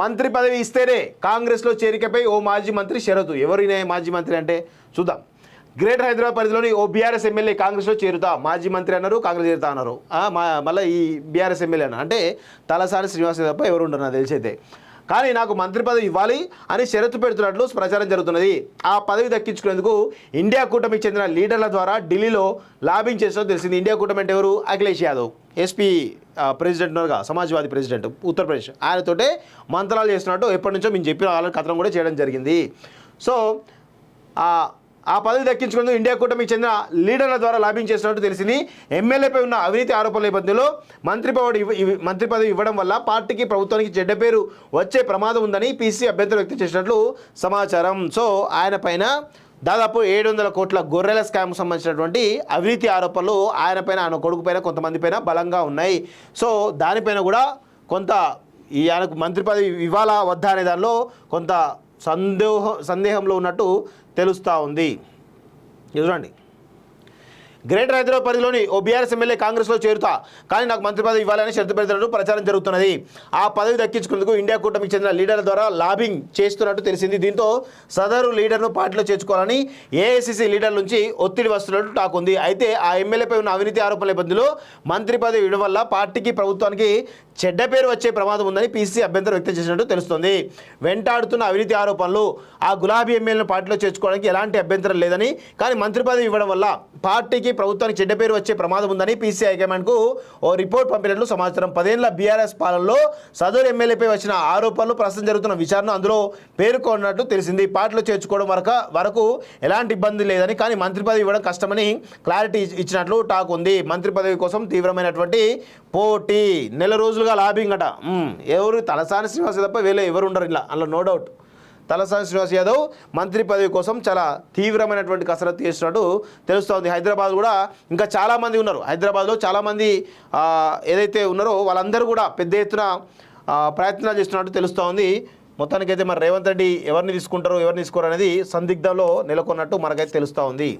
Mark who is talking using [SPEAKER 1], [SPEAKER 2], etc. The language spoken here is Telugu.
[SPEAKER 1] మంత్రి పదవి ఇస్తేనే కాంగ్రెస్లో చేరికపై ఓ మాజీ మంత్రి షరతు. ఎవరినే మాజీ మంత్రి అంటే చూద్దాం. గ్రేటర్ హైదరాబాద్ పరిధిలోని ఓ బీఆర్ఎస్ ఎమ్మెల్యే కాంగ్రెస్లో చేరుతా. మాజీ మంత్రి అన్నారు, కాంగ్రెస్ చేరుతా అన్నారు. మళ్ళీ ఈ బీఆర్ఎస్ ఎమ్మెల్యే అన్నారు అంటే తలసాని శ్రీనివాస్ తప్ప ఎవరు ఉండరు నాకు తెలిసైతే. కానీ నాకు మంత్రి పదవి ఇవ్వాలి అని షరతు పెడుతున్నట్లు ప్రచారం జరుగుతున్నది. ఆ పదవి దక్కించుకునేందుకు ఇండియా కూటమికి చెందిన లీడర్ల ద్వారా ఢిల్లీలో లాబింగ్ చేసినట్టు తెలిసింది. ఇండియా కూటమి అంటే ఎవరు? అఖిలేష్ యాదవ్, ఎస్పీ ప్రెసిడెంట్ ఉన్నారుగా, సమాజ్వాదీ ప్రెసిడెంట్ ఉత్తరప్రదేశ్, ఆయనతోటే మంత్రాలు చేస్తున్నట్టు ఎప్పటి నుంచో మేము చెప్పిన వాళ్ళని కథనం కూడా చేయడం జరిగింది. సో ఆ పదవి దక్కించుకునేందుకు ఇండియా కూటమికి చెందిన లీడర్ల ద్వారా లాబింగ్ చేసినట్టు తెలిసింది. ఎమ్మెల్యేపై ఉన్న అవినీతి ఆరోపణల నేపథ్యంలో మంత్రి పదవి ఇవ్వడం వల్ల పార్టీకి, ప్రభుత్వానికి చెడ్డ పేరు వచ్చే ప్రమాదం ఉందని పీసీ అభ్యంతరం వ్యక్తం చేసినట్లు సమాచారం. సో ఆయన పైన దాదాపు 700 కోట్ల గొర్రెల స్కామ్ సంబంధించినటువంటి అవినీతి ఆరోపణలు ఆయన పైన, ఆయన కొడుకు పైన, కొంతమంది పైన బలంగా ఉన్నాయి. సో దానిపైన కూడా కొంత ఆయనకు మంత్రి పదవి ఇవ్వాలా వద్దా అనే దానిలో కొంత సందేహంలో ఉన్నట్టు తెలుస్తూ ఉంది. చూడండి, గ్రేటర్ హైదరాబాద్ పరిధిలోని ఓ బీఆర్ఎస్ ఎమ్మెల్యే కాంగ్రెస్లో చేరుతా, కానీ నాకు మంత్రి పదవి ఇవ్వాలని షరతు పెడుతున్నట్టు ప్రచారం జరుగుతున్నది. ఆ పదవి దక్కించుకునేందుకు ఇండియా కూటమికి చెందిన లీడర్ల ద్వారా లాబింగ్ చేస్తున్నట్టు తెలిసింది. దీంతో సదరు లీడర్ను పార్టీలో చేర్చుకోవాలని ఏఐసీసీ లీడర్ల నుంచి ఒత్తిడి వస్తున్నట్టు టాక్ ఉంది. అయితే ఆ ఎమ్మెల్యేపై ఉన్న అవినీతి ఆరోపణల నేపథ్యంలో మంత్రి పదవి ఇవ్వడం వల్ల పార్టీకి, ప్రభుత్వానికి చెడ్డ పేరు వచ్చే ప్రమాదం ఉందని పీసీ అభ్యంతరం వ్యక్తం చేసినట్టు తెలుస్తోంది. వెంటాడుతున్న అవినీతి ఆరోపణలు ఆ గులాబీ ఎమ్మెల్యేలను పార్టీలో చేర్చుకోవడానికి ఎలాంటి అభ్యంతరం లేదని, కానీ మంత్రి పదవి ఇవ్వడం వల్ల పార్టీకి, ప్రభుత్వానికి చెడ్డ పేరు వచ్చే ప్రమాదం ఉందని పీసీ హైకమాండ్కు ఓ రిపోర్ట్ పంపినట్లు సమాచారం. 10 ఏళ్ల బీఆర్ఎస్ పాలనలో సదరు ఎమ్మెల్యేపై వచ్చిన ఆరోపణలు, ప్రస్తుతం జరుగుతున్న విచారణ అందులో పేర్కొన్నట్టు తెలిసింది. పార్టీలో చేర్చుకోవడం వరకు ఎలాంటి ఇబ్బంది లేదని, కానీ మంత్రి పదవి ఇవ్వడం కష్టమని క్లారిటీ ఇచ్చినట్లు టాక్ ఉంది. మంత్రి పదవి కోసం తీవ్రమైనటువంటి పోటీ, నెల రోజులుగా లాబింగ్ అట. ఎవరు? తలసాని శ్రీనివాస్ తప్ప వేరే ఎవరు ఉండరు ఇలా, అందులో నో డౌట్. తలసాని శ్రీనివాస్ యాదవ్ మంత్రి పదవి కోసం చాలా తీవ్రమైనటువంటి కసరత్తు చేస్తున్నట్టు తెలుస్తోంది. హైదరాబాద్ కూడా ఇంకా చాలామంది ఉన్నారు. హైదరాబాద్లో చాలామంది ఏదైతే ఉన్నారో వాళ్ళందరూ కూడా పెద్ద ఎత్తున ప్రయత్నాలు చేస్తున్నట్టు తెలుస్తోంది. మొత్తానికైతే మరి రేవంత్ రెడ్డి ఎవరిని తీసుకుంటారో, ఎవరిని తీసుకోరు అనేది సందిగ్ధంలో నెలకొన్నట్టు మనకైతే తెలుస్తూ ఉంది.